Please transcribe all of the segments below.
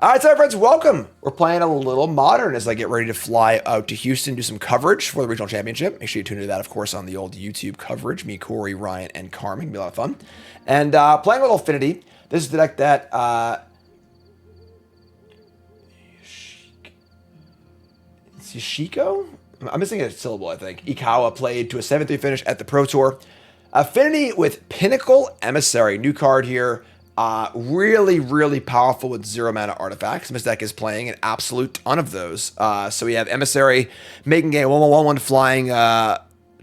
All right, so friends, welcome. We're playing a little Modern as I get ready to fly out to Houston, do some coverage for the regional championship. Make sure you tune into that, of course, on the old YouTube coverage. Me, Corey, Ryan, and Carmen. It'll be a lot of fun. And playing a little Affinity. This is the deck that Yashiko? I'm missing a syllable, I think. Ikawa played to a 7-3 finish at the Pro Tour. Affinity with Pinnacle Emissary. New card here. Really, really powerful with 0 mana artifacts. This deck is playing an absolute ton of those. So we have Emissary making a 1/1/1 flying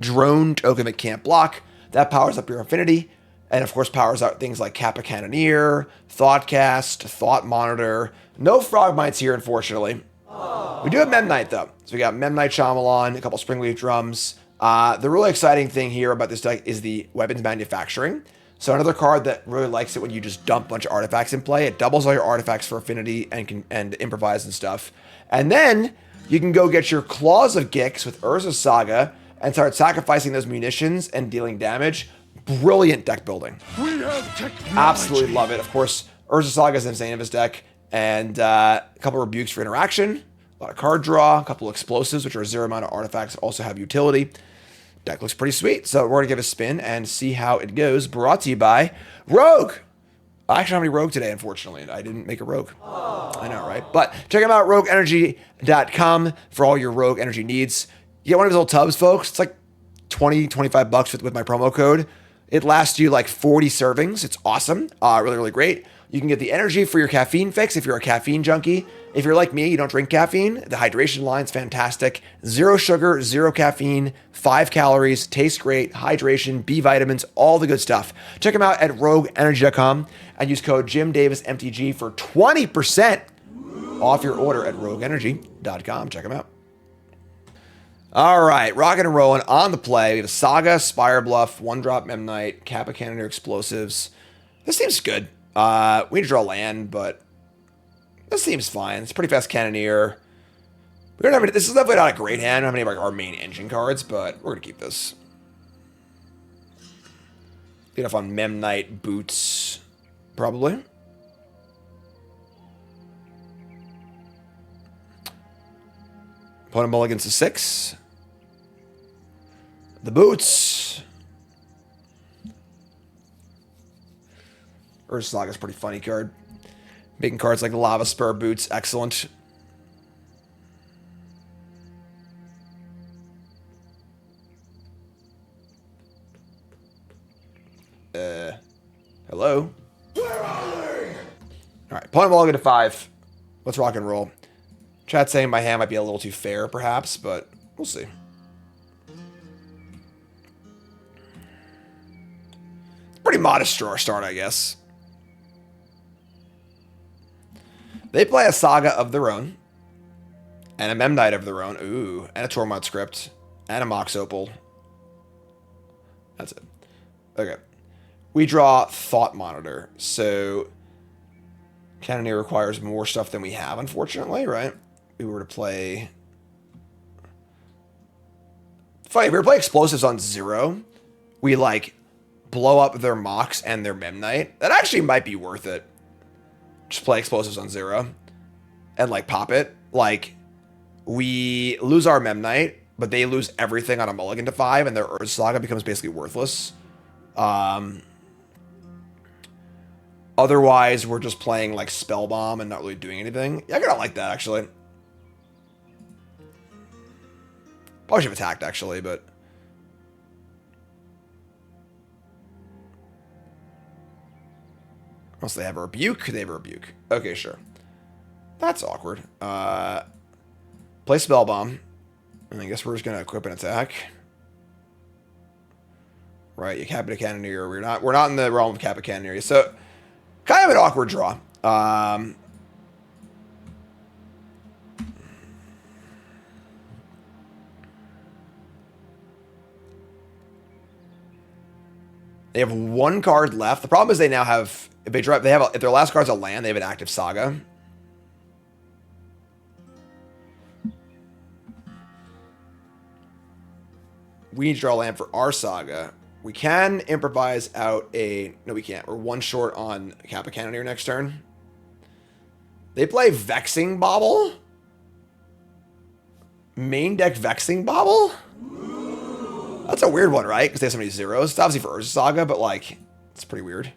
drone token that can't block. That powers up your Affinity. And of course powers out things like Kappa Cannoneer, Thoughtcast, Thought Monitor. No Frogmites here, unfortunately. We do have Memnite, though. So we got Memnite Shyamalan, a couple Springleaf Drums. The really exciting thing here about this deck is the weapons manufacturing. So another card that really likes it when you just dump a bunch of artifacts in play. It doubles all your artifacts for Affinity and improvise and stuff. And then you can go get your Claws of Gix with Urza Saga and start sacrificing those munitions and dealing damage. Brilliant deck building. We have technology. Absolutely love it. Of course, Urza Saga is insane of his deck. And a couple of rebukes for interaction. A lot of card draw. A couple of explosives, which are 0 mana artifacts, also have utility. Deck looks pretty sweet, so we're going to give it a spin and see how it goes. Brought to you by Rogue. I actually don't have any Rogue today, unfortunately. I didn't make a Rogue. I know, right? But check them out, rogueenergy.com for all your Rogue Energy needs. You get one of his little tubs, folks. It's like 20, 25 bucks with my promo code. It lasts you like 40 servings. It's awesome. Really, really great. You can get the energy for your caffeine fix if you're a caffeine junkie. If you're like me, you don't drink caffeine, the hydration line's fantastic. 0 sugar, 0 caffeine, 5 calories, tastes great, hydration, B vitamins, all the good stuff. Check them out at rogueenergy.com and use code JimDavisMTG for 20% off your order at rogueenergy.com. Check them out. All right, rocking and rolling on the play. We have Saga, Spirebluff, 1-drop Memnite, Kappa Cannoneer Explosives. This seems good. We need to draw land, but this seems fine. It's pretty fast Cannoneer. We don't have any, this is definitely not a great hand. I don't have any of our main engine cards, but we're going to keep this. Get off on Memnite Boots, probably. Opponent mulligans to 6. The Boots. Urza Saga's a pretty funny card. Making cards like the Lavaspur Boots, excellent. Hello? Where are they? Alright, opponent mulligan to 5. Let's rock and roll. Chat saying my hand might be a little too fair, perhaps, but we'll see. Pretty modest draw start, I guess. They play a Saga of their own, and a Memnite of their own. Ooh, and a Tormod script, and a Mox Opal. That's it. Okay. We draw Thought Monitor, so Cannoneer requires more stuff than we have, unfortunately, right? We were to play... Funny, if we were to play Explosives on 0, we, like, blow up their Mox and their Memnite. That actually might be worth it. Just play Explosives on 0 and, like, pop it. Like, we lose our Memnite, but they lose everything on a mulligan to 5, and their Urza Saga becomes basically worthless. Otherwise, we're just playing, like, Spellbomb and not really doing anything. Yeah, I kind of like that, actually. Probably should have attacked, actually, but... Unless they have a Rebuke. They have a Rebuke. Okay, sure. That's awkward. Play Spellbomb. And I guess we're just going to equip an attack. Right, you Kappa Cannoneer. We're not in the realm of Kappa Cannoneer. So, kind of an awkward draw. They have 1 card left. The problem is they now have... If if their last card's a land, they have an active Saga. We need to draw land for our Saga. We can improvise out a... No, we can't. We're 1 short on Kappa Cannoneer next turn. They play Vexing Bauble? Main deck Vexing Bauble? That's a weird one, right? Because they have so many zeros. It's obviously for Urza Saga, but like, it's pretty weird.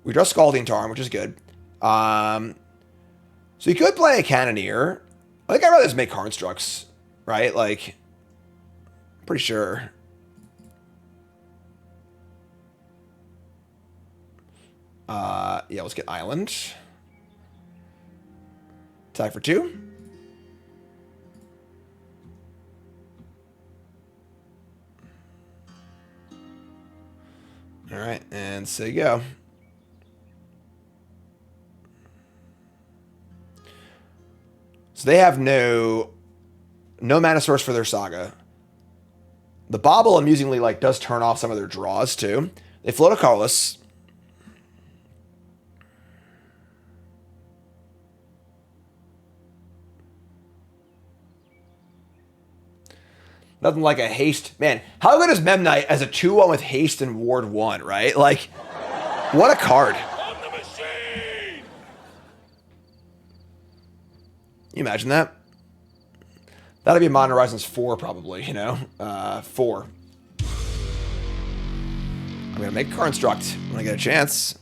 We draw Scalding Tarn, which is good. So you could play a Cannoneer. I think I'd rather just make Constructs, right? Like, pretty sure. Yeah, let's get Island. Attack for 2. All right, and so you go. So they have no mana source for their Saga. The Bauble amusingly like does turn off some of their draws too. They float a colorless. Nothing like a haste. Man, how good is Memnite as a 2-1 with haste and ward 1, right? Like, what a card. On the machine! You imagine that? That'd be Modern Horizons 4 probably, you know? 4. I'm going to make Construct when I get a chance.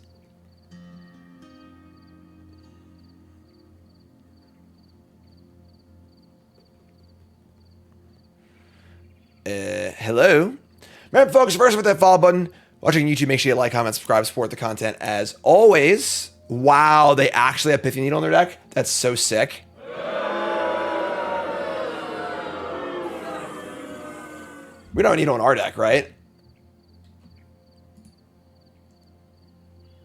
Hello. Remember, folks, first with that follow button. Watching YouTube, make sure you like, comment, subscribe, support the content as always. Wow, they actually have Pithing Needle in their deck? That's so sick. We don't have a Needle in our deck, right?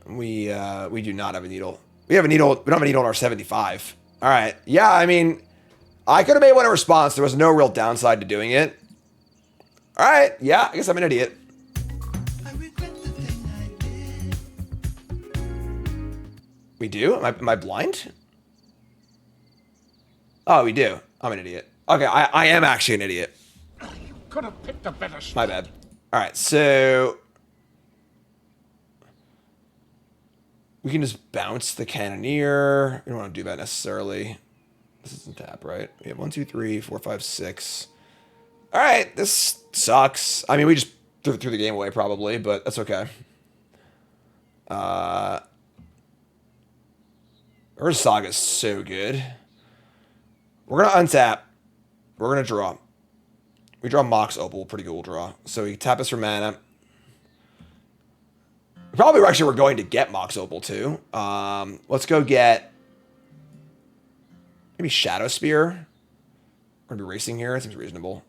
We do not have a Needle. We have a Needle. We don't have a Needle in our 75. All right. Yeah, I mean, I could have made one in response. There was no real downside to doing it. All right, yeah, I guess I'm an idiot. We do? Am I blind? Oh, we do. I'm an idiot. Okay, I am actually an idiot. You could have picked a better spot. My bad. All right, so we can just bounce the Cannoneer. We don't want to do that necessarily. This isn't tap, right? We have 1, 2, 3, 4, 5, 6. All right, this sucks. I mean, we just threw the game away probably, but that's okay. Urza Saga is so good. We're going to untap. We're going to draw. We draw Mox Opal, pretty cool draw. So we tap us for mana. Probably actually we're going to get Mox Opal too. Let's go get maybe Shadowspear. We're going to be racing here. It seems reasonable.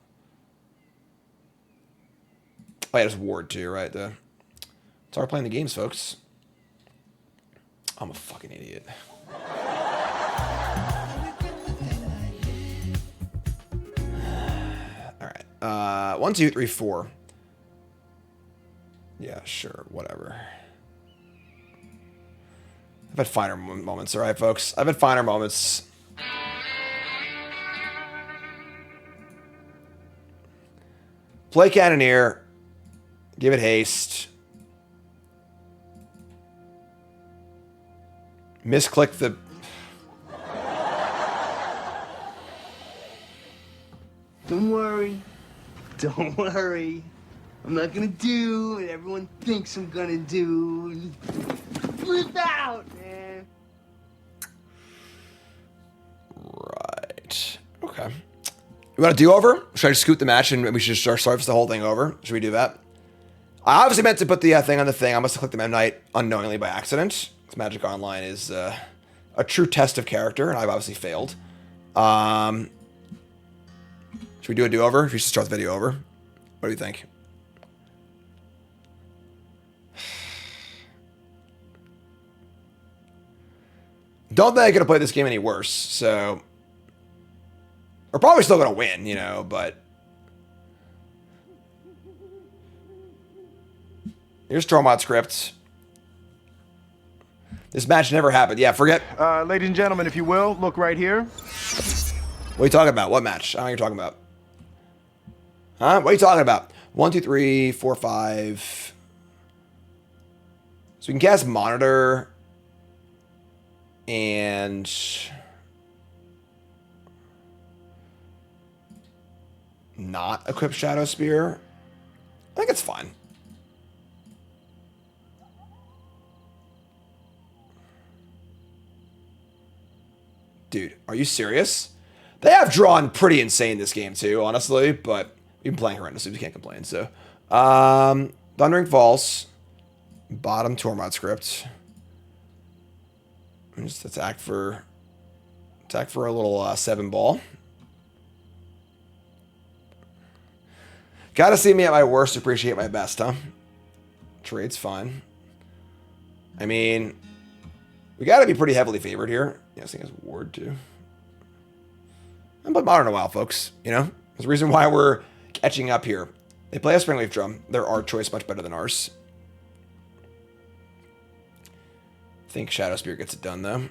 Oh, yeah, there's Ward too, right? That's how we're playing the games, folks. I'm a fucking idiot. All right. 1, 2, 3, 4. Yeah, sure. Whatever. I've had finer moments, all right, folks? I've had finer moments. Play Cannoneer. Give it haste. Misclick the... Don't worry. Don't worry. I'm not gonna do what everyone thinks I'm gonna do. Flip out, man. Right. Okay. You want a do-over? Should I just scoot the match and we should just start the whole thing over? Should we do that? I obviously meant to put the thing on the thing. I must have clicked the Memnite unknowingly by accident. Because Magic Online is a true test of character, and I've obviously failed. Should we do a do-over? Should we start the video over? What do you think? Don't think I could have played this game any worse, so... We're probably still going to win, you know, but... Here's Tormod's Crypt. This match never happened. Yeah, forget... Ladies and gentlemen, if you will, look right here. What are you talking about? What match? I don't know what you're talking about. Huh? What are you talking about? 1, 2, 3, 4, 5. So we can cast Monitor And not equip Shadowspear. I think it's fine. Dude, are you serious? They have drawn pretty insane this game too, honestly, but we've been playing horrendously. We can't complain. So, Thundering Falls, bottom Tormod script. And just attack for a little 7 ball. Gotta see me at my worst, appreciate my best, huh? Trade's fine. I mean, we gotta be pretty heavily favored here. Yeah, this thing has Ward too. But Modern a while, folks. You know, there's a reason why we're catching up here. They play a Springleaf Drum. Their art choice much better than ours. I think Shadowspear gets it done though.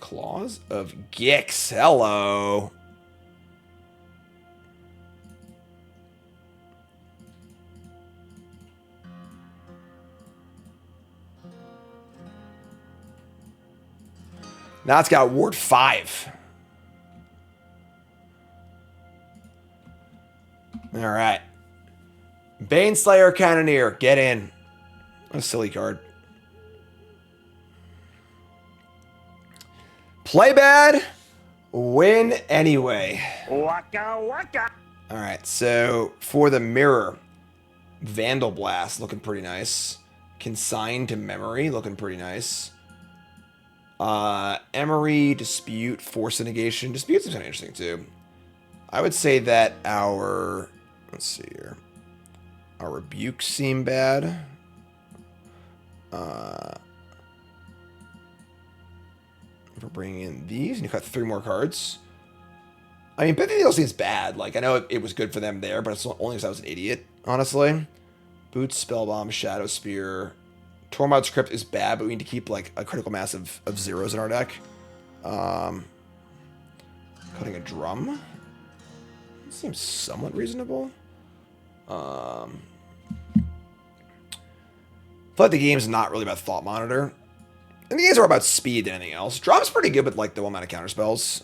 Claws of Gix. Hello. Now it's got Ward 5. All right. Baneslayer Cannoneer, get in. What a silly card. Play bad, win anyway. Waka waka. All right, so for the mirror, Vandal Blast looking pretty nice. Consign to Memory looking pretty nice. Emry, Dispute, Force of Negation. Dispute seems kind of interesting too. I would say that our, let's see here, our rebukes seem bad. We're bringing in these, and you got 3 more cards. I mean, Pithing Needle seems bad. Like, I know it was good for them there, but it's only because I was an idiot, honestly. Boots, Spellbomb, Shadowspear. Tormod's Crypt is bad, but we need to keep, like, a critical mass of zeros in our deck. Cutting a drum. Seems somewhat reasonable. I feel like the game's not really about Thought Monitor. And the games are about speed than anything else. Drum's pretty good with, like, the 1 mana counter spells.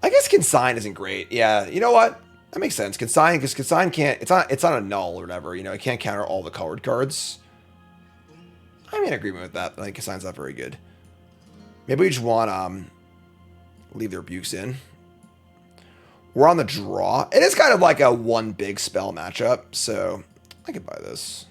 I guess Consign isn't great. Yeah, you know what? That makes sense. Consign, because Consign can't, it's not a null or whatever, you know, it can't counter all the colored cards. I'm in agreement with that. I think Consign's not very good. Maybe we just want, leave their rebukes in. We're on the draw. It is kind of like a one big spell matchup, so I could buy this.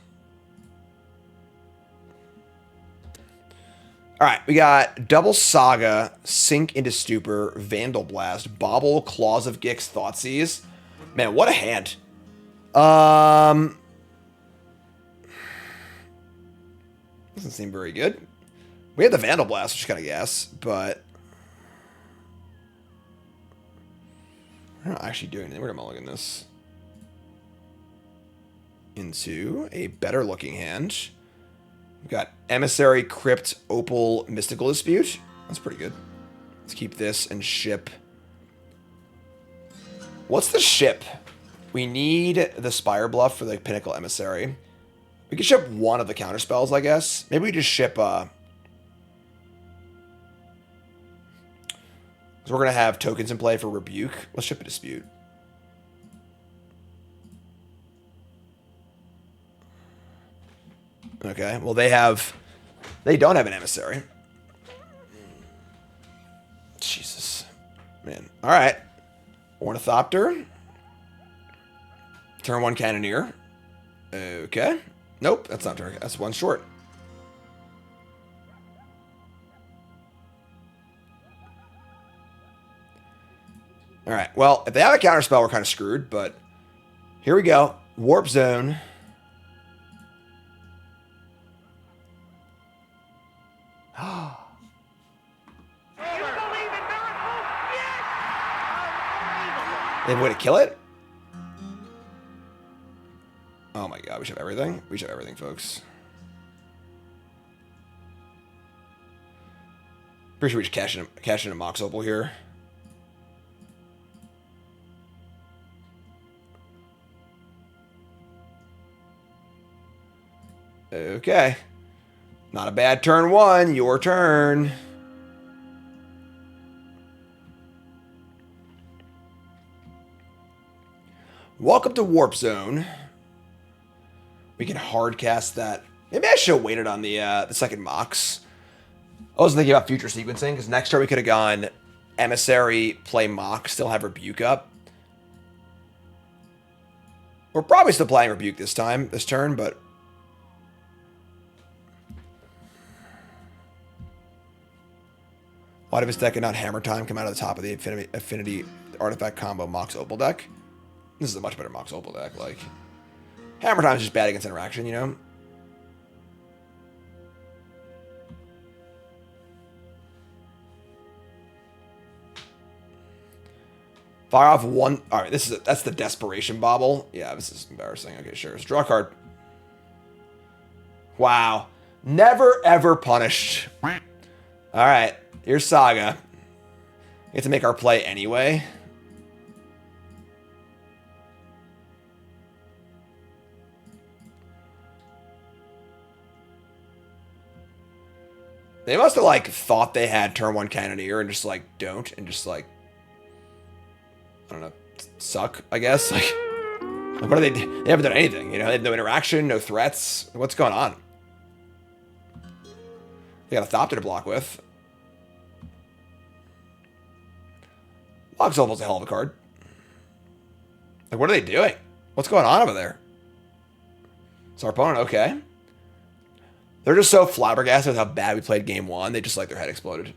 All right, we got double Saga, Sink into Stupor, Vandal Blast, Bauble, Claws of Gix, Thoughtseize. Man, what a hand. Doesn't seem very good. We had the Vandal Blast, which is kind of gas, but we're not actually doing anything. We're gonna mulligan this into a better looking hand. We've got Emissary, Crypt, Opal, Mystical Dispute. That's pretty good. Let's keep this and ship. What's the ship? We need the Spirebluff for the Pinnacle Emissary. We could ship one of the counter spells, I guess. Maybe we just ship, so we're going to have tokens in play for Rebuke. Let's ship a Dispute. Okay, well they don't have an Emissary. Jesus. Man. Alright. Ornithopter. Turn 1 Cannoneer. Okay. Nope, that's not turn. That's 1 short. Alright, well, if they have a counterspell, we're kind of screwed, but here we go. Warp Zone. They have a way to kill it? Oh my god, we should have everything? We should have everything, folks. Pretty sure we just cash in a Mox Opal here. Okay. Not a bad turn one. Your turn. Welcome to Warp Zone. We can hard cast that. Maybe I should have waited on the second Mox. I was thinking about future sequencing, because next turn we could have gone Emissary, play Mox, still have Rebuke up. We're probably still playing Rebuke this turn, but... Why did this deck and not Hammer Time come out of the top of the Affinity Artifact combo Mox Opal deck? This is a much better Mox Opal deck, like... Hammer Time is just bad against interaction, you know? Fire off one. All right, that's the Desperation Bauble. Yeah, this is embarrassing. Okay, sure. Let's draw a card. Wow. Never, ever punished. All right, here's Saga. We have to make our play anyway. They must have, like, thought they had turn 1 Cannoneer and just, like, don't. And just, like... I don't know, suck, I guess. Like what are they? They haven't done anything, you know? They have no interaction, no threats. What's going on? They got a Thopter to block with. Mox Opal's a hell of a card. Like, what are they doing? What's going on over there? It's our opponent, okay. They're just so flabbergasted with how bad we played game 1, they just, like, their head exploded.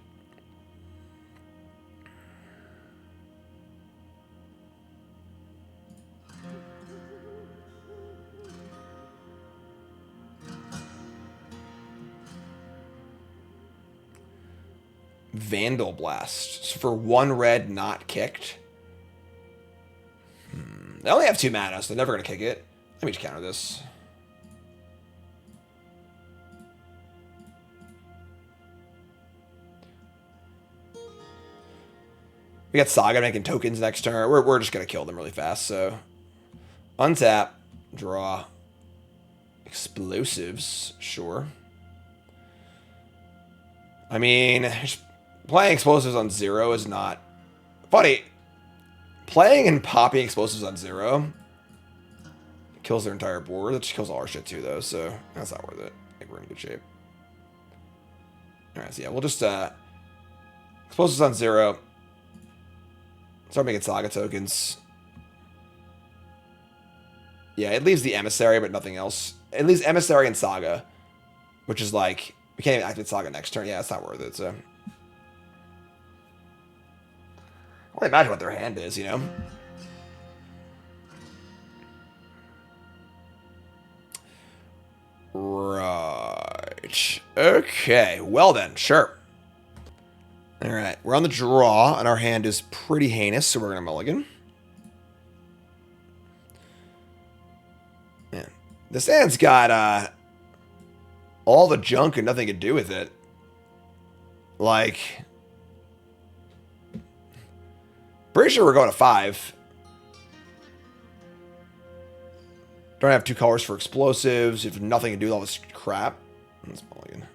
Vandal Blast. So for 1 red, not kicked. They only have 2 mana, so they're never going to kick it. Let me just counter this. We got Saga making tokens next turn. We're just going to kill them really fast, so... Untap. Draw. Explosives. Sure. I mean... Playing explosives on 0 is not... Funny. Playing and popping explosives on 0 kills their entire board. That just kills all our shit too, though, so that's not worth it. I think we're in good shape. Alright, so yeah, we'll just... explosives on 0. Start making Saga tokens. Yeah, it leaves the Emissary, but nothing else. It leaves Emissary and Saga, which is like... We can't even activate Saga next turn. Yeah, it's not worth it, so... I only imagine what their hand is, you know? Right. Okay, well then, sure. Alright, we're on the draw, and our hand is pretty heinous, so we're going to mulligan. Man, this hand's got all the junk and nothing to do with it. Like... Pretty sure we're going to 5. Don't have 2 colors for explosives. You have nothing to do with all this crap. Let's mulligan.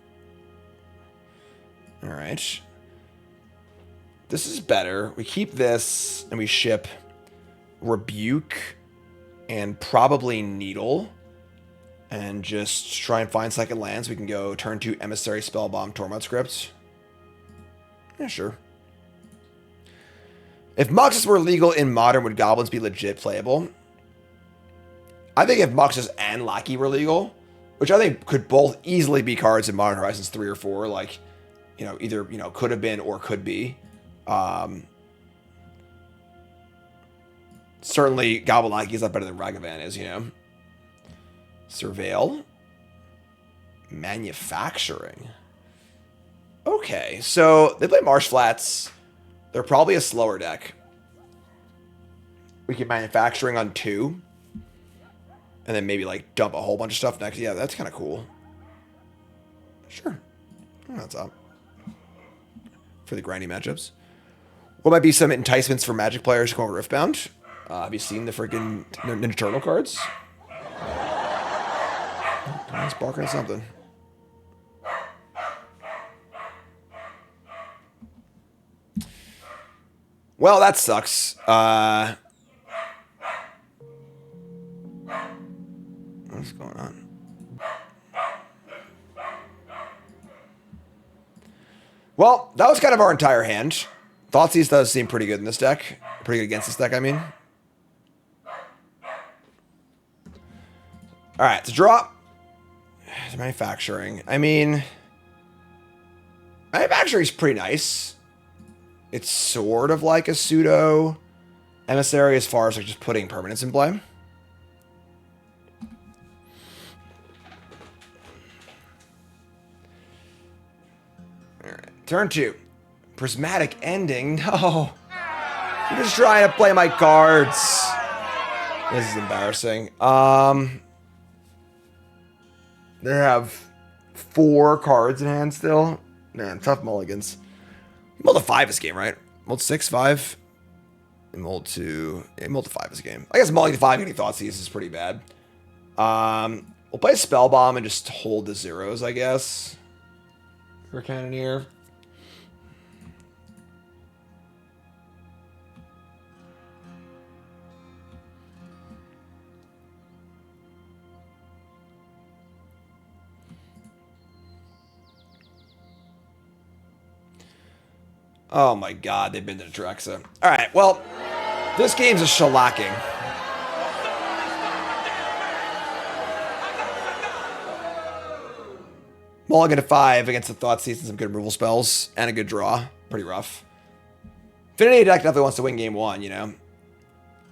Alright. This is better. We keep this, and we ship Rebuke and probably Needle. And just try and find second lands. We can go turn 2 Emissary, Spellbomb, Tormod Crypt. Yeah, sure. If Muxes were legal in Modern, would Goblins be legit playable? I think if Muxes and Lackey were legal, which I think could both easily be cards in Modern Horizons 3 or 4, like, you know, either, you know, could have been or could be. Certainly, Goblin Lackey is not better than Ragavan is, you know. Surveil. Manufacturing. Okay, so they play Marsh Flats. They're probably a slower deck. We can Manufacturing on 2. And then maybe, like, dump a whole bunch of stuff next. Yeah, that's kind of cool. Sure. That's up. For the grindy matchups. What might be some enticements for Magic players to go on Riftbound? Have you seen the freaking Ninja Turtle cards? It's barking at something. Well, that sucks. What's going on? Well, that was kind of our entire hand. Thoughtseize does seem pretty good in this deck. Pretty good against this deck, I mean. Alright, to draw. Manufacturing. I mean, manufacturing is pretty nice. It's sort of like a pseudo emissary as far as like just putting permanents in play. Alright, turn 2. Prismatic Ending. No. I'm just trying to play my cards. This is embarrassing. They have 4 cards in hand still. Man, tough mulligans. Mold to 5 is game, right? Mold 6, 5. And mold to 5 is game. I guess mulligan to 5 getting Thoughtseize is pretty bad. We'll play Spellbomb and just hold the zeros, I guess. For Cannoneer. Oh my god, they've been to Drexa. Alright, well, this game's a shellacking. Mulligan to 5 against the Thoughtseize and some good removal spells, and a good draw. Pretty rough. Affinity deck definitely wants to win game 1, you know.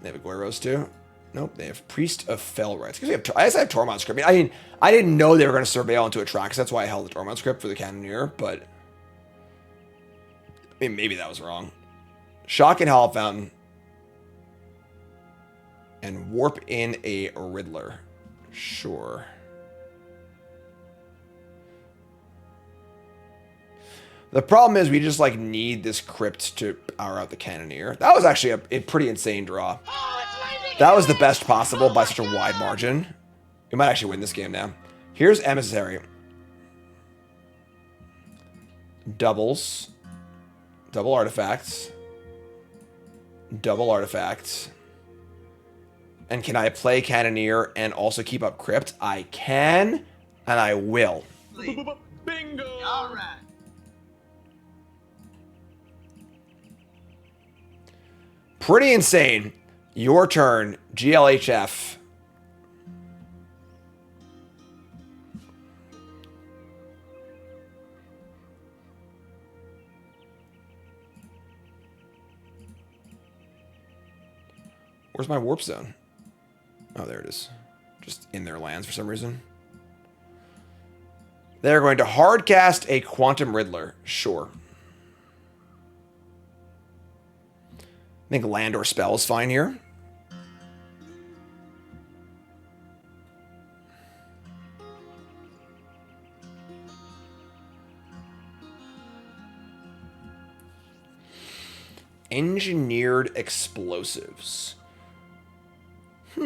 They have a Goryos too. Nope, they have Priest of Fell Rites. I guess I have Tormod Script. I mean, I didn't know they were going to surveil into a Trax. That's why I held the Tormod Script for the Cannoneer, but I mean, maybe that was wrong. Shock and Hollow Fountain. And warp in a Riddler. Sure. The problem is we just like need this Crypt to power out the Cannoneer. That was actually a pretty insane draw. That was the best possible by such a wide margin. We might actually win this game now. Here's Emissary. Doubles. Double artifacts. Double artifacts. And can I play Cannoneer and also keep up Crypt? I can, and I will. Bingo! All right. Pretty insane. Your turn, GLHF. Where's my warp zone? Oh, there it is. Just in their lands for some reason. They're going to hardcast a Quantum Riddler. Sure. I think land or spell is fine here. Engineered explosives. They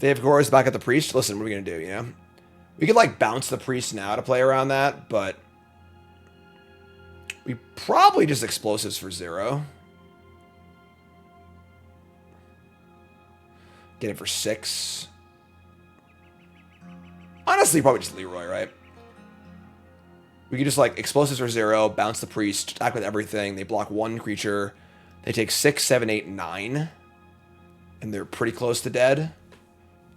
have Goryos back at the Priest. Listen, what are we going to do, you know? We could, like, bounce the Priest now to play around that, but we probably just explosives for 0. Get it for 6. Honestly, probably just Leroy, right? We could just, like, explosives for 0, bounce the Priest, attack with everything. They block 1 creature. They take 6, 7, 8, 9. And they're pretty close to dead.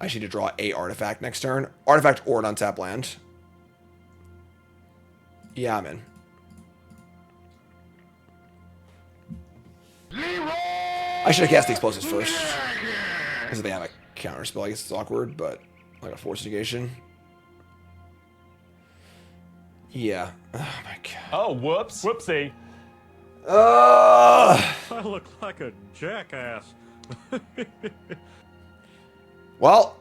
I should need to draw a artifact next turn. Artifact or an untapped land. Yeah, I'm in. I should have cast the explosives first. Because they have a counter spell. I guess it's awkward, but like a Force of Negation. Yeah. Oh my god. Oh, whoops. Whoopsie. I look like a jackass. Well,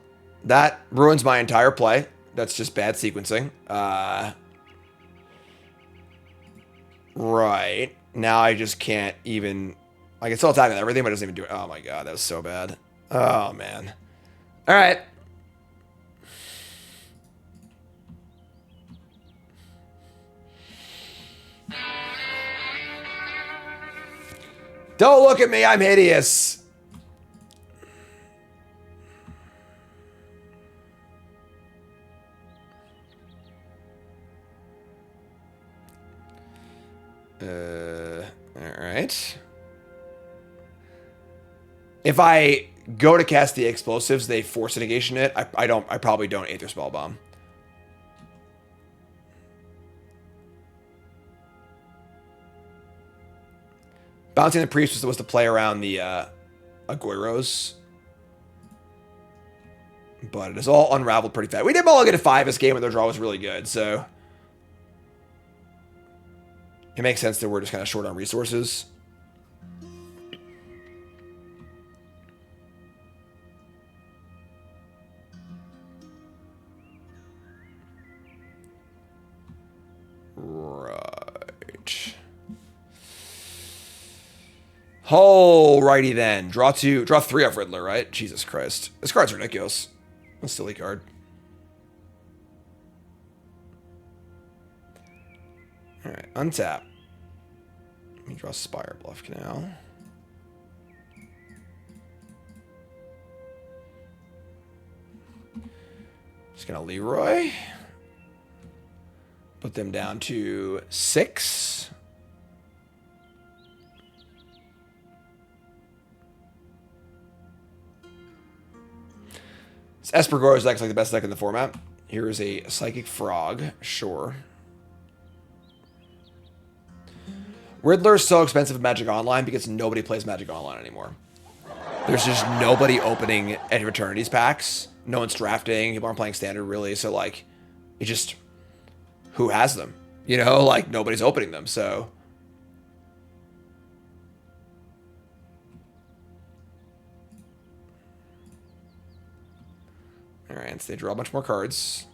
that ruins my entire play. That's just bad sequencing. Right. Now I just can't even... I can still attack with everything, but it doesn't even do it. Oh my god, that was so bad. Oh, man. Alright. Don't look at me, I'm hideous. Alright. If I go to cast the explosives, they force a negation it. I probably don't Aether Spellbomb. Bouncing the Priest was supposed to play around the Goryo's. But it is all unraveled pretty fast. We did mulligan at 5 this game, and their draw was really good, so it makes sense that we're just kind of short on resources. Right. Alrighty then. Draw 3 off Riddler, right? Jesus Christ. This card's ridiculous. A silly card. Alright, untap. Let me draw Spirebluff Canal. Just gonna Leroy. Put them down to 6. This Esper Goryo's deck's like the best deck in the format. Here is a Psychic Frog, sure. Riddler's so expensive in Magic Online because nobody plays Magic Online anymore. There's just nobody opening any Eternities packs. No one's drafting. People aren't playing Standard, really. So, like, it just... Who has them? You know, like, nobody's opening them, so... Alright, so they draw a bunch more cards.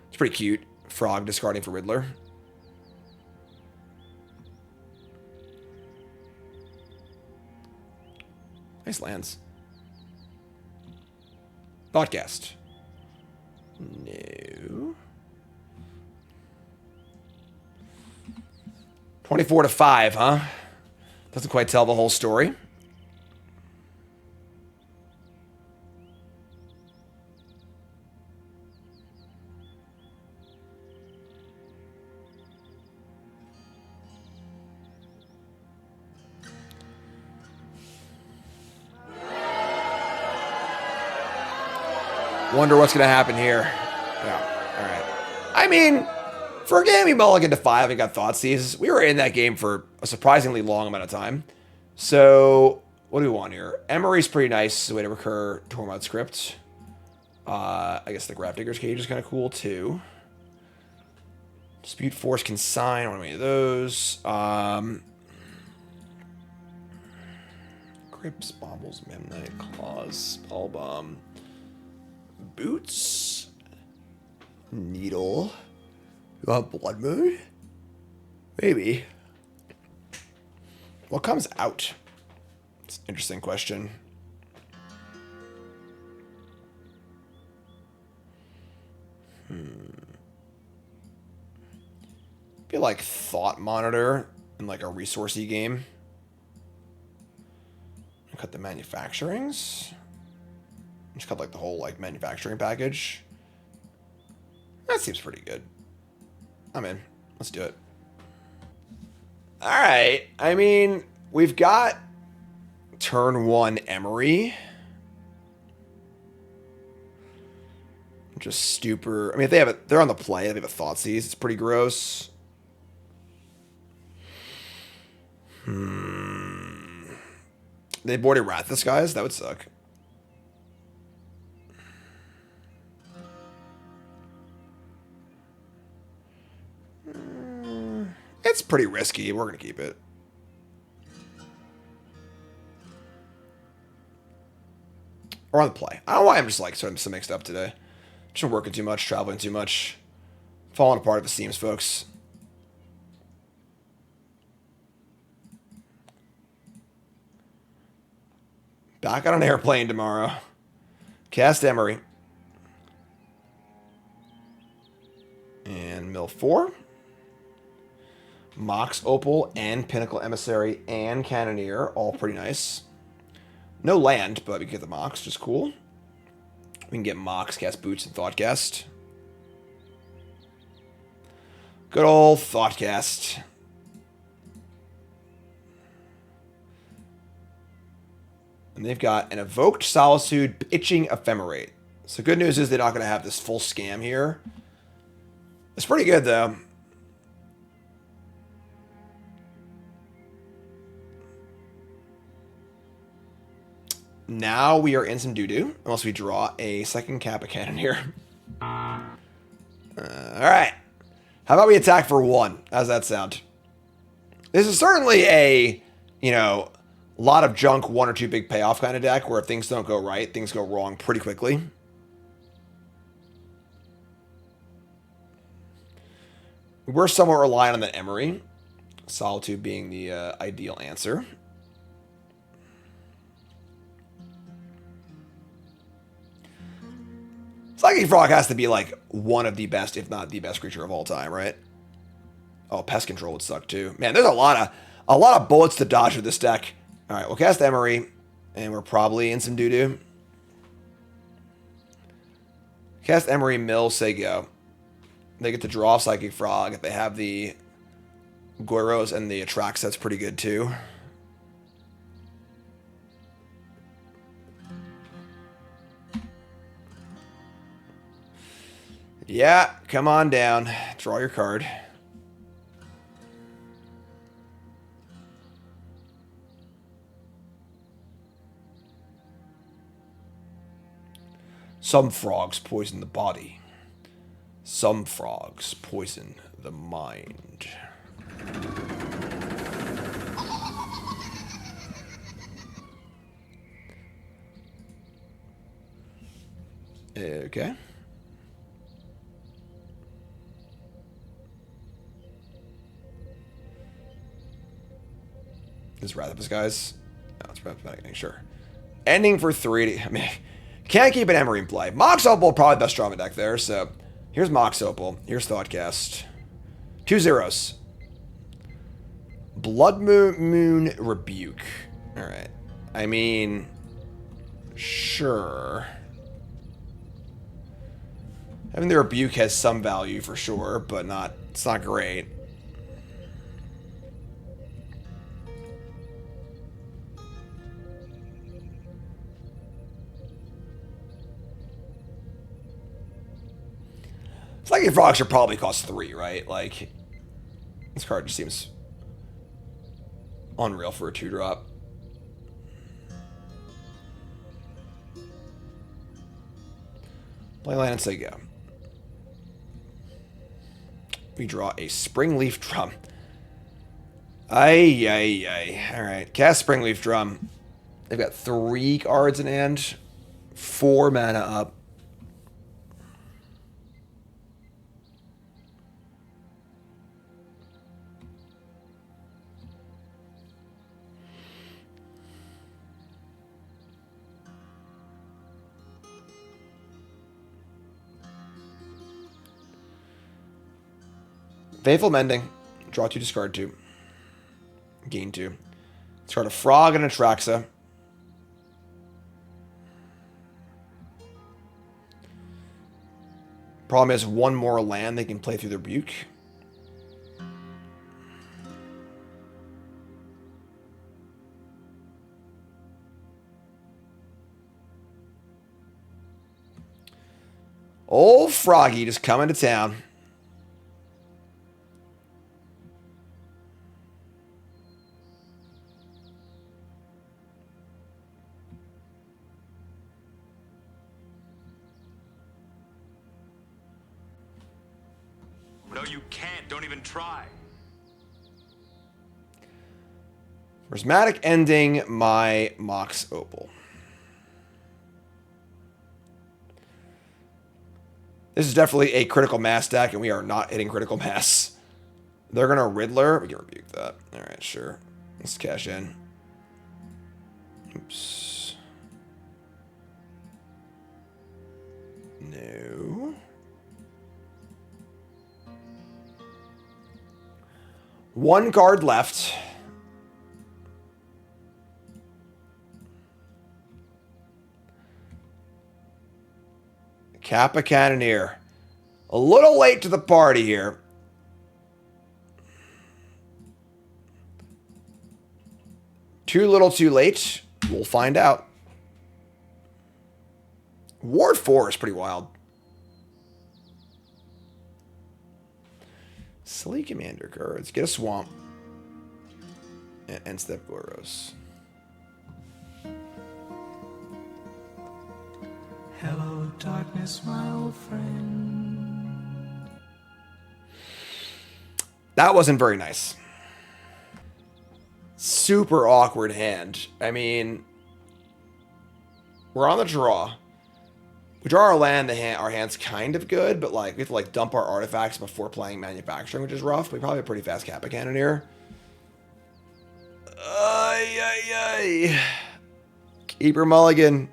It's pretty cute. Frog discarding for Riddler. Nice lands. Thoughtcast. No. 24-5, huh? Doesn't quite tell the whole story. Wonder what's going to happen here. Yeah, all right. I mean, for a game we mulliganed to 5 and got Thoughtseize, we were in that game for a surprisingly long amount of time. So, what do we want here? Emry's pretty nice. Way to recur Tormod Crypt. I guess the Grafdigger's Cage is kind of cool, too. Dispute Force Consign. I don't want any of those. Crypts, Baubles, Memnite, Claws, Spellbomb. Boots. Needle. You want Blood Moon? Maybe. What comes out? It's an interesting question. Be like Thought Monitor in like a resourcey game. Cut the manufacturings. Just cut like the whole like manufacturing package. That seems pretty good. I'm in. Let's do it. All right. I mean, we've got turn 1 Emry. Just Stupor. I mean, if they have it, they're on the play. They have a Thoughtseize. It's pretty gross. They boarded Wrath this guys. That would suck. It's pretty risky. We're going to keep it. Or on the play. I don't know why I'm just like sort of so mixed up today. Just been working too much, traveling too much. Falling apart at the seams, folks. Back on an airplane tomorrow. Cast Emry. And mill 4. Mox Opal and Pinnacle Emissary and Cannoneer, all pretty nice. No land, but we get the Mox, which is cool. We can get Mox, cast Boots, and Thoughtcast. Good old Thoughtcast. And they've got an Evoked Solitude, Itching Ephemerate. So good news is they're not going to have this full scam here. It's pretty good, though. Now we are in some doo-doo, unless we draw a second Kappa Cannoneer. Alright. How about we attack for 1? How's that sound? This is certainly a, you know, lot of junk, 1 or 2 big payoff kind of deck, where if things don't go right, things go wrong pretty quickly. We're somewhat reliant on the Emry. Solitude being the ideal answer. Psychic Frog has to be like one of the best, if not the best creature of all time, right? Oh, Pest Control would suck too. Man, there's a lot of bullets to dodge with this deck. All right, we'll cast Emry, and we're probably in some doo-doo. Cast Emry, mill, say go. They get to draw Psychic Frog. They have the Goryos and the Attract set's pretty good too. Yeah, come on down. Draw your card. Some frogs poison the body. Some frogs poison the mind. Okay. Is Wrath of His guys? No, it's Wrath of His, sure. Ending for 3. I mean, can't keep an Emry in play. Mox Opal, probably the best drama deck there, so here's Mox Opal. Here's Thoughtcast. 2 zeros. Blood Moon Rebuke. Alright. I mean, sure. Having the Rebuke has some value for sure, but it's not great. Psychic Frog should probably cost 3, right? Like, this card just seems unreal for a 2-drop. Play land and say go. We draw a Springleaf Drum. Ay. Alright, cast Springleaf Drum. They've got 3 cards in hand. 4 mana up. Faithful Mending. Draw 2, discard 2. Gain 2. Discard a Frog and a Traxa. Problem is, 1 more land they can play through the Rebuke. Old Froggy just coming to town. No, you can't. Don't even try. Prismatic ending my Mox Opal. This is definitely a critical mass deck, and we are not hitting critical mass. They're going to Riddler. We can rebuke that. All right, sure. Let's cash in. Oops. No. One card left. Kappa Cannoneer. A little late to the party here. Too little too late. We'll find out. Ward 4 is pretty wild. Silly commander cards. Get a swamp. And end step Goros. Hello, darkness, my old friend. That wasn't very nice. Super awkward hand. I mean, we're on the draw. We draw our land, our hand's kind of good, but like we have to like dump our artifacts before playing manufacturing, which is rough. We probably have a pretty fast Kappa Cannoneer. Keep her mulligan.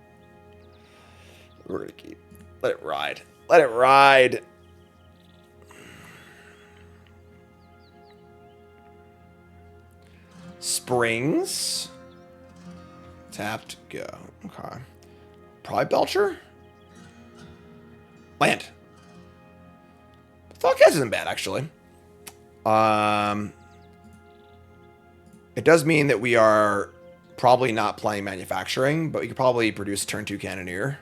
We're gonna keep. Let it ride. Let it ride. Springs. Tapped. Go. Okay. Probably Belcher. Land. Thoughtcast isn't bad, actually. It does mean that we are probably not playing manufacturing, but we could probably produce turn 2 Cannoneer.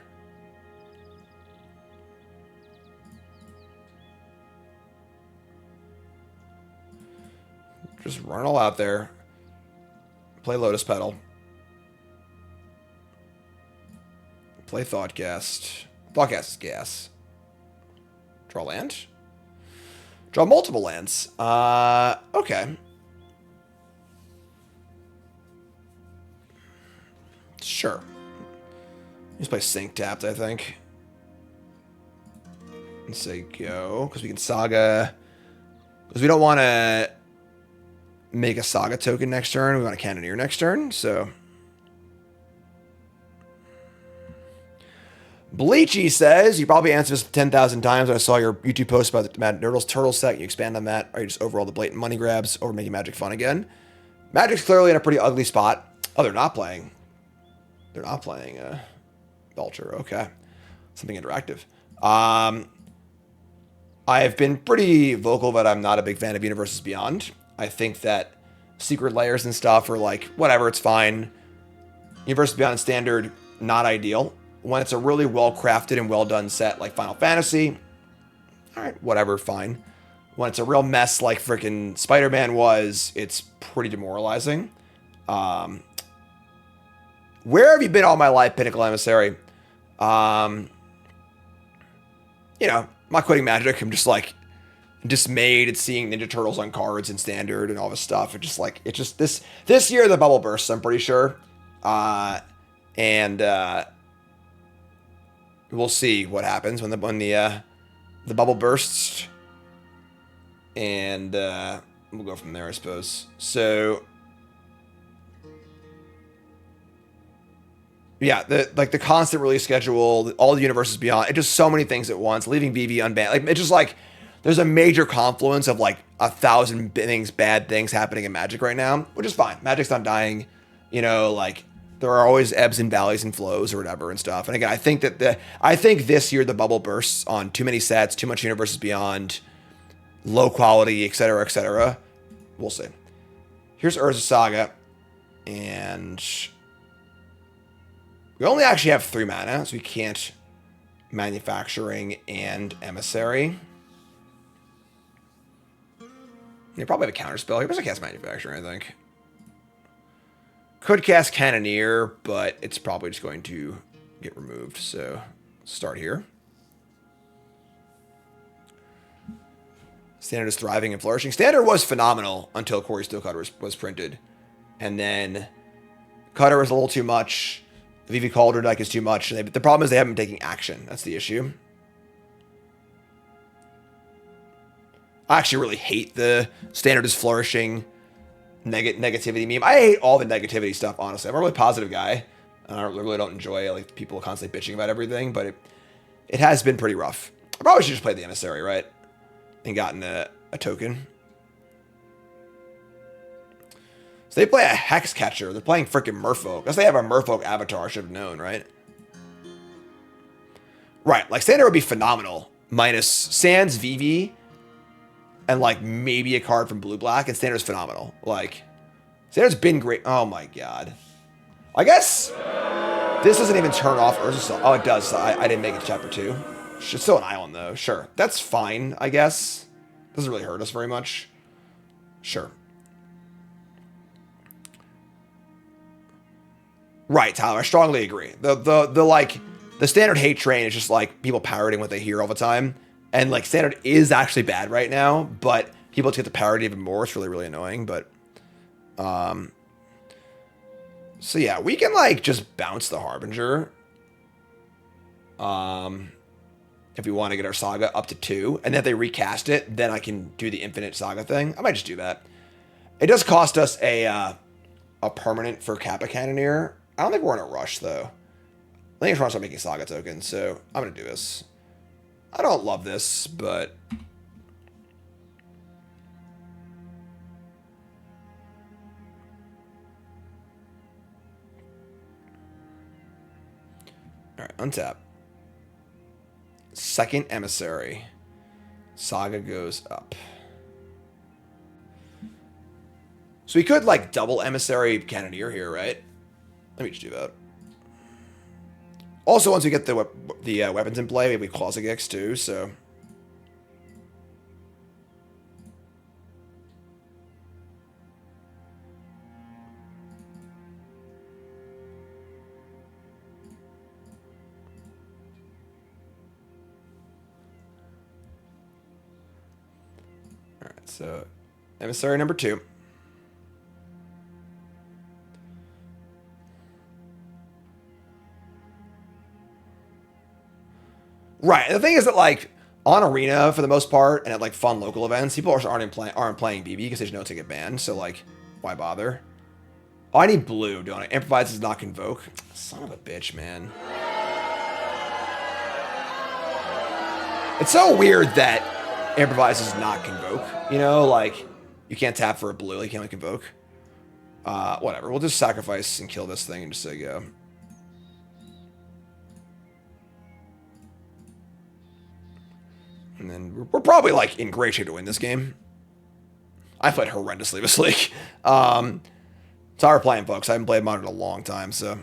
Just run it all out there. Play Lotus Petal. Play Thoughtcast. Thoughtcast is gas. Draw land? Draw multiple lands. Okay. Sure. Just play Sync tapped, I think. And say go. Because we can Saga. Because we don't want to make a Saga token next turn. We want a Cannoneer next turn, so. Bleachy says, you probably answered this 10,000 times. I saw your YouTube post about the Mad Nerdles Turtle set. You expand on that, or you just overall the blatant money grabs, over making Magic fun again. Magic's clearly in a pretty ugly spot. Oh, they're not playing. They're not playing Belcher. Okay. Something interactive. I've been pretty vocal that I'm not a big fan of Universes Beyond. I think that secret layers and stuff are like, whatever, it's fine. Universes Beyond Standard, not ideal. When it's a really well-crafted and well-done set like Final Fantasy, all right, whatever, fine. When it's a real mess like freaking Spider-Man was, it's pretty demoralizing. Where have you been all my life, Pinnacle Emissary? You know, I'm not quitting Magic. I'm just like dismayed at seeing Ninja Turtles on cards and Standard and all this stuff. It's just this year the bubble bursts, I'm pretty sure. We'll see what happens when the bubble bursts, and we'll go from there, I suppose. So, yeah, the constant release schedule, all the Universes Beyond, it's just so many things at once. Leaving VV unbanned, like it's just like there's a major confluence of like 1,000 bad things happening in Magic right now, which is fine. Magic's not dying, you know, like. There are always ebbs and valleys and flows or whatever and stuff. And again, I think this year the bubble bursts on too many sets, too much Universes Beyond, low quality, etc., etc. We'll see. Here's Urza Saga, and we only actually have 3 mana, so we can't manufacturing and emissary. You probably have a counter spell. He doesn't cast manufacturing, I think. Could cast Cannoneer, but it's probably just going to get removed. So, start here. Standard is thriving and flourishing. Standard was phenomenal until Corey Steelcutter was printed. And then Cutter was a little too much. The VV Calder deck is too much. The problem is they haven't been taking action. That's the issue. I actually really hate the Standard is flourishing negativity meme. I hate all the negativity stuff, honestly. I'm a really positive guy. I really don't enjoy like people constantly bitching about everything, but it has been pretty rough. I probably should just play the Emissary, right? And gotten a token. So they play a Hex Catcher. They're playing freaking Merfolk. Guess they have a Merfolk avatar. I should have known, right? Right, like Standard would be phenomenal. Minus Sans VV and like maybe a card from Blue Black, and Standard's phenomenal. Like, Standard's been great. Oh my god. I guess this doesn't even turn off Urza. Oh, it does. I didn't make it to chapter 2. It's still an island though. Sure. That's fine, I guess. Doesn't really hurt us very much. Sure. Right, Tyler, I strongly agree. The Standard hate train is just like people parroting what they hear all the time. And like Standard is actually bad right now, but people get to parrot even more. It's really, really annoying. But so yeah, we can like just bounce the Harbinger. If we want to get our Saga up to 2, and then if they recast it, then I can do the infinite Saga thing. I might just do that. It does cost us a permanent for Kappa Cannoneer. I don't think we're in a rush though. I think I'm trying to start making Saga tokens, so I'm gonna do this. I don't love this, but all right, untap. Second Emissary. Saga goes up. So we could like double Emissary Cannoneer here, right? Let me just do that. Also, once we get the weapons in play, maybe Claws of Gix too, so. Alright, so Emissary number 2. Right. The thing is that, like, on Arena, for the most part, and at, like, fun local events, people aren't playing BB because they just know to get banned. So, like, why bother? Oh, I need blue, don't I? Improvise does not convoke. Son of a bitch, man. It's so weird that Improvise does not convoke. You know, like, you can't tap for a blue. Like, you can't convoke. Whatever. We'll just sacrifice and kill this thing and just say go. And then we're probably, like, in great shape to win this game. I played horrendously this league. It's how we're playing, folks. I haven't played Modern in a long time, so.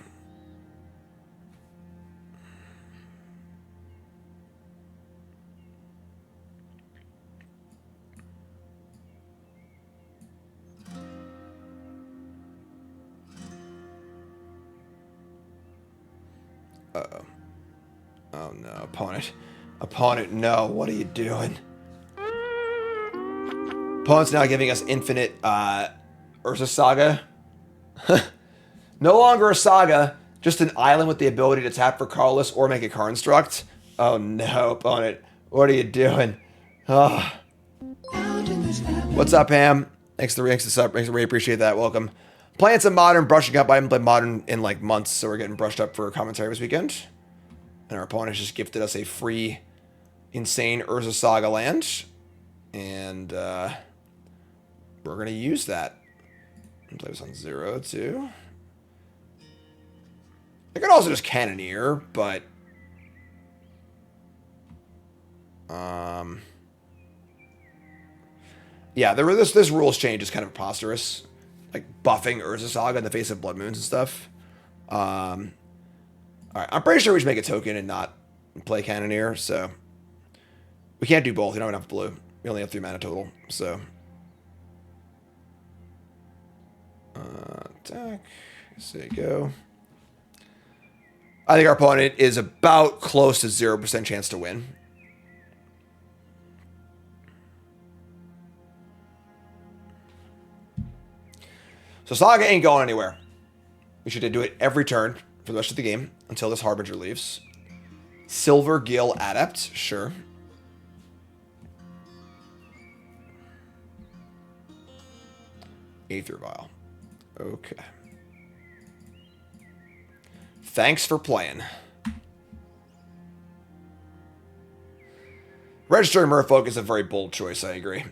Uh-oh. Oh, no. Opponent. Opponent, no. What are you doing? Opponent's now giving us infinite Urza Saga. No longer a Saga, just an island with the ability to tap for colorless or make a construct. Oh no, opponent. What are you doing? Oh. What's up, Ham? Thanks for the sub. I really appreciate that. Welcome. Playing some Modern, brushing up. I haven't played Modern in like months, so we're getting brushed up for commentary this weekend. And our opponent just gifted us a free, insane Urza Saga land. And we're going to use that. And play this on 0, too. I could also just Cannoneer, but yeah, this rules change is kind of preposterous. Like buffing Urza Saga in the face of Blood Moons and stuff. Alright, I'm pretty sure we should make a token and not play Cannoneer, so we can't do both. We don't have enough blue. We only have 3 mana total, so attack. There you go. I think our opponent is about close to 0% chance to win. So Saga ain't going anywhere. We should do it every turn for the rest of the game until this Harbinger leaves. Silver Gill Adept, sure. Aether Vial. Okay. Thanks for playing. Registering Merfolk is a very bold choice, I agree.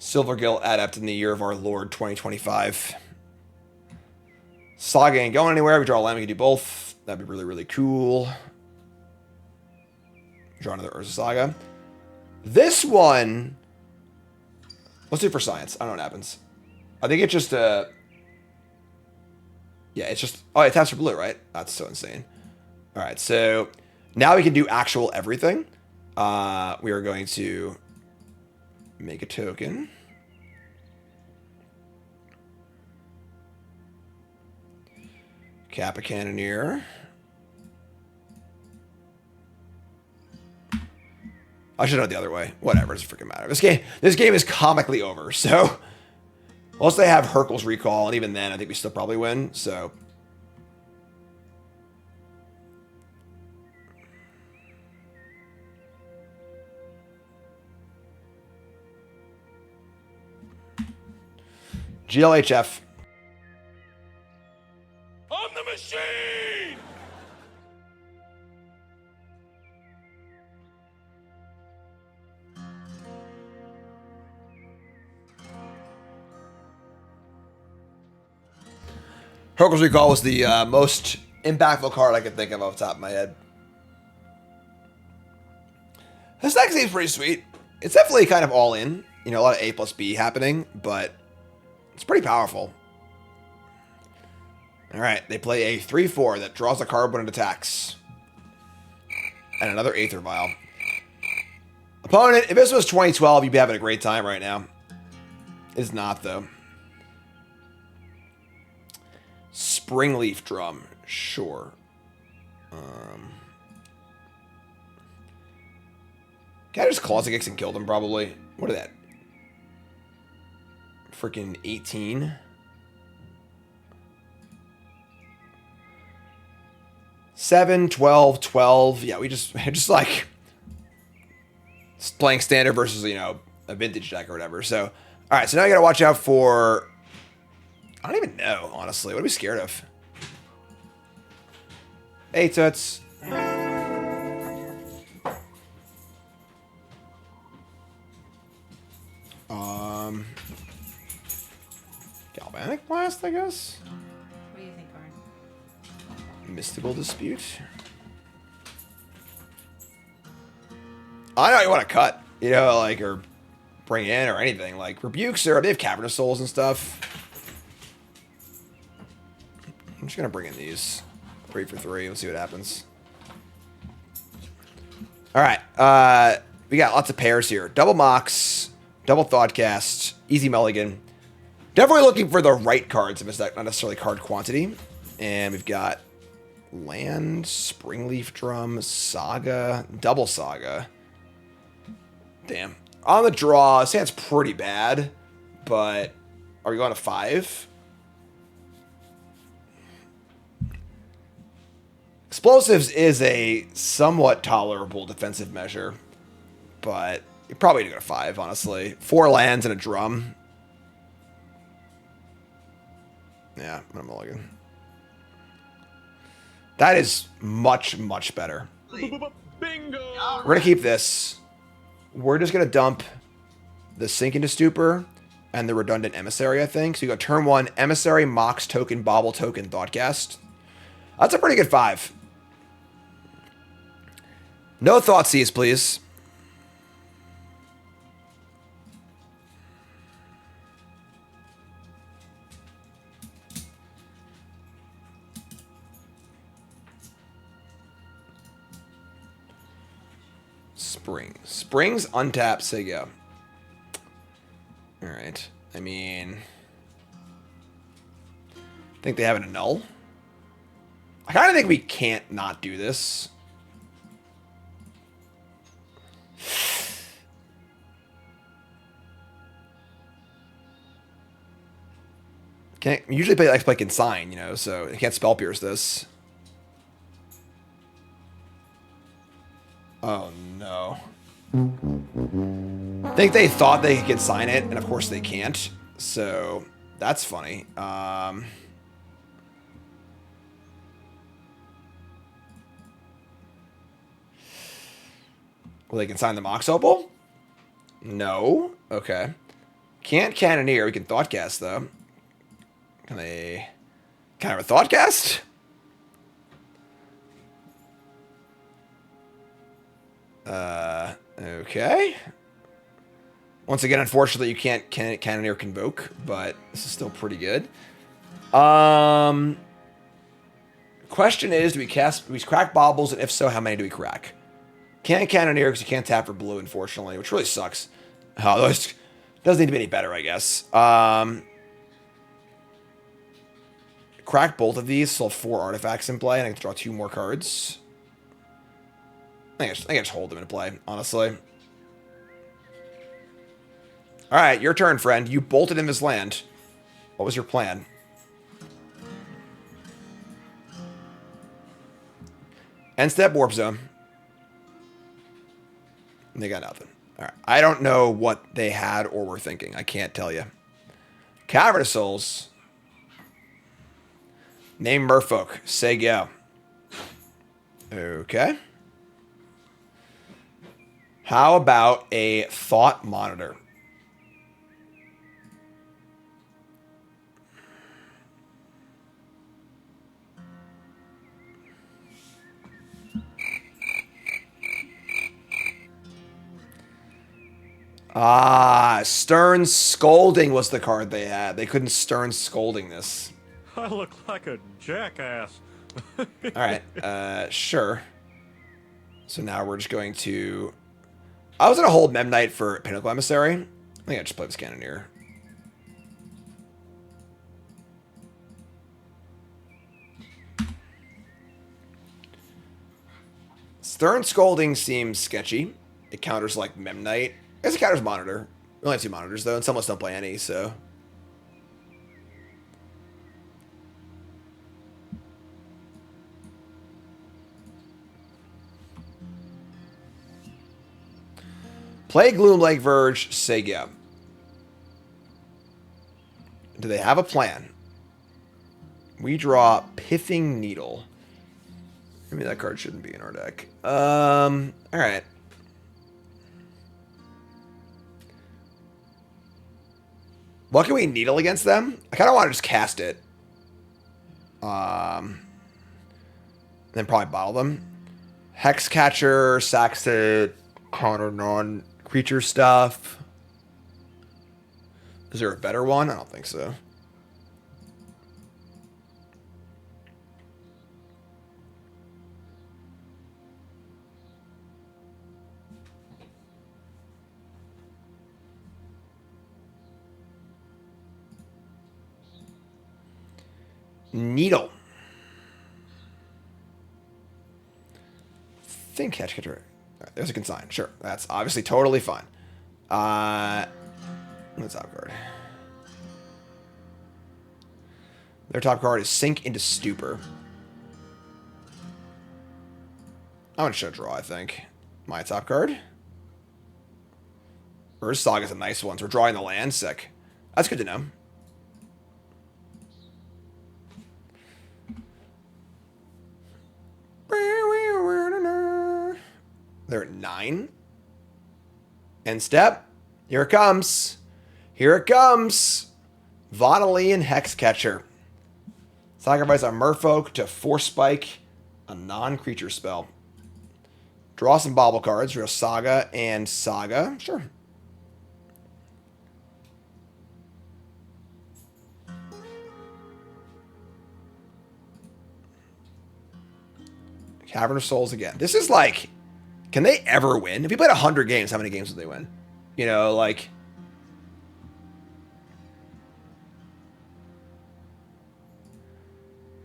Silvergill Adept in the year of our Lord 2025. Saga ain't going anywhere. We draw a land, we can do both. That'd be really, really cool. Draw another Urza Saga. This one, let's do it for science. I don't know what happens. I think it's just yeah, it's just, oh, it taps for blue, right? That's so insane. All right, so now we can do actual everything. We are going to make a token. Kappa Cannoneer. I should have done it the other way. Whatever, it doesn't freaking matter. This game is comically over, so unless they have Hercule's recall, and even then I think we still probably win, so GLHF. I'm the machine! Hercule's Recall was the most impactful card I could think of off the top of my head. This deck seems pretty sweet. It's definitely kind of all in. You know, a lot of A plus B happening, but it's pretty powerful. Alright, they play a 3-4 that draws a card when it attacks. And another Aether Vial. Opponent, if this was 2012, you'd be having a great time right now. It's not, though. Springleaf Drum, sure. Can I just Claws of Gix and kill them, probably? What is that? Freaking 18? 7, 12, 12. Yeah, we just like playing standard versus, you know, a vintage deck or whatever. So, all right, so now you got to watch out for, I don't even know, honestly. What are we scared of? Hey, Toots. Galvanic Blast, I guess? What do you think, Arn? Mystical Dispute. I know you want to cut, you know, like, or bring in or anything. Like, Rebukes, or they have Cavernous Souls and stuff. I'm just going to bring in these. 3 for 3. Let's see what happens. Alright. We got lots of pairs here. Double Mox. Double Thoughtcast. Easy mulligan. Definitely looking for the right cards in this deck, not necessarily card quantity. And we've got land, Springleaf Drum, Saga, double Saga. Damn. On the draw, this hand's pretty bad, but are we going to 5? Explosives is a somewhat tolerable defensive measure, but you're probably going to go to 5, honestly. 4 lands and a drum. Yeah, I'm mulligan. That is much, much better. Bingo! We're going to keep this. We're just going to dump the Sink into Stupor and the redundant Emissary, I think. So you go turn 1, Emissary, Mox token, Bauble token, Thoughtcast. That's a pretty good 5. No Thoughtseize, please. Springs untap Saga. Alright. I mean, I think they have it a null. I kind of think we can't not do this. Can't usually play Consign, you know, so I can't spell pierce this. Oh no. I think they thought they could sign it, and of course they can't. So that's funny. Well, they can sign the Mox Opal? No. Okay. Can't Cannoneer. We can Thoughtcast, though. Can they... Can I have a Thoughtcast? Okay. Once again, unfortunately, you can't Cannoneer Convoke, but this is still pretty good. Question is, do we crack Baubles, and if so, how many do we crack? Can't Cannoneer because you can't tap for blue, unfortunately, which really sucks. Oh, those doesn't need to be any better, I guess. Crack both of these, still have 4 artifacts in play, and I can draw 2 more cards. I think I just hold them in play, honestly. Alright, your turn, friend. You bolted in this land. What was your plan? End step Warp Zone. They got nothing. Alright. I don't know what they had or were thinking. I can't tell you. Cavern of Souls. Name Merfolk. Say go. Okay. How about a Thought Monitor? Ah, Stern Scolding was the card they had. They couldn't Stern Scolding this. I look like a jackass. Alright, sure. So now we're just going to... I was going to hold Memnite for Pinnacle Emissary. I think I just play this Cannoneer. Stern Scolding seems sketchy. It counters like Memnite. I guess it counters Monitor. We only have 2 monitors though, and some of us don't play any, so... Play Gloom Lake Verge, Saga. Do they have a plan? We draw Pithing Needle. Maybe that card shouldn't be in our deck. Alright. What can we Needle against them? I kind of want to just cast it. Then probably bottle them. Hexcatcher, sacks it, counter non-creature stuff. Is there a better one? I don't think so. Needle. Think Hexcatcher. Right, there's a Consign. Sure. That's obviously totally fine. What's top card? Their top card is Sink into Stupor. I'm going to show draw, I think. My top card. Urza Saga's a nice one. So we're drawing the land. Sick. That's good to know. They're at 9. End step. Here it comes. Here it comes. Vonalian Hexcatcher. Sacrifice a Merfolk to Force Spike a non-creature spell. Draw some Bauble cards. Draw Saga and Saga. Sure. Cavern of Souls again. This is like... Can they ever win? If we played 100 games, how many games would they win? You know, like...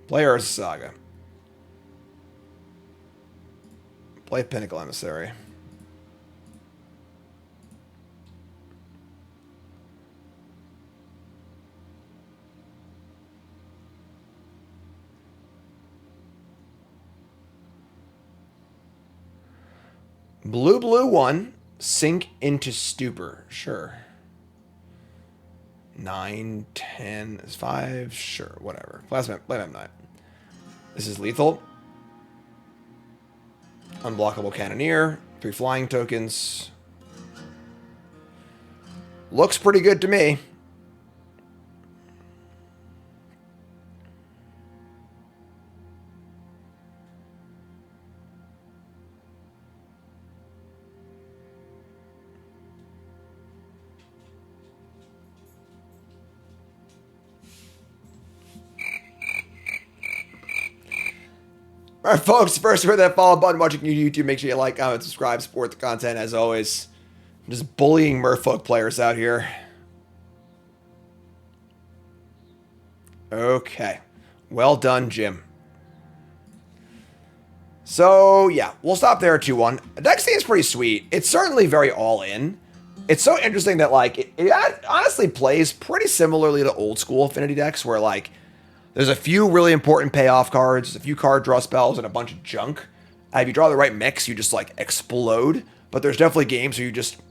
Play Urza Saga. Play Pinnacle Emissary. Blue 1. Sink into Stupor. Sure. 9, 10 is 5. Sure, whatever. Play Memnite. This is lethal. Unblockable Cannoneer. 3 flying tokens. Looks pretty good to me. All right, folks, first hit that follow button watching YouTube. Make sure you like, comment, subscribe, support the content as always. I'm just bullying Merfolk players out here. Okay. Well done, Jim. So, yeah, we'll stop there at 2-1. Deck seems pretty sweet. It's certainly very all-in. It's so interesting that, like, it honestly plays pretty similarly to old school Affinity decks where, like, there's a few really important payoff cards, a few card draw spells, and a bunch of junk. If you draw the right mix, you just, like, explode. But there's definitely games where you just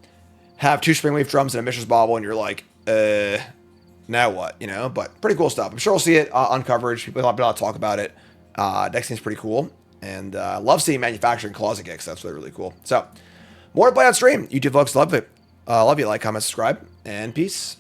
have 2 Springleaf Drums and a Mishra's Bauble, and you're like, now what, you know? But pretty cool stuff. I'm sure we'll see it on coverage. People have been able to talk about it. Deck seems pretty cool. And I love seeing manufacturing Claws of Gix. That's really, really cool. So, more to play on stream. YouTube folks, love it. Love you. Like, comment, subscribe, and peace.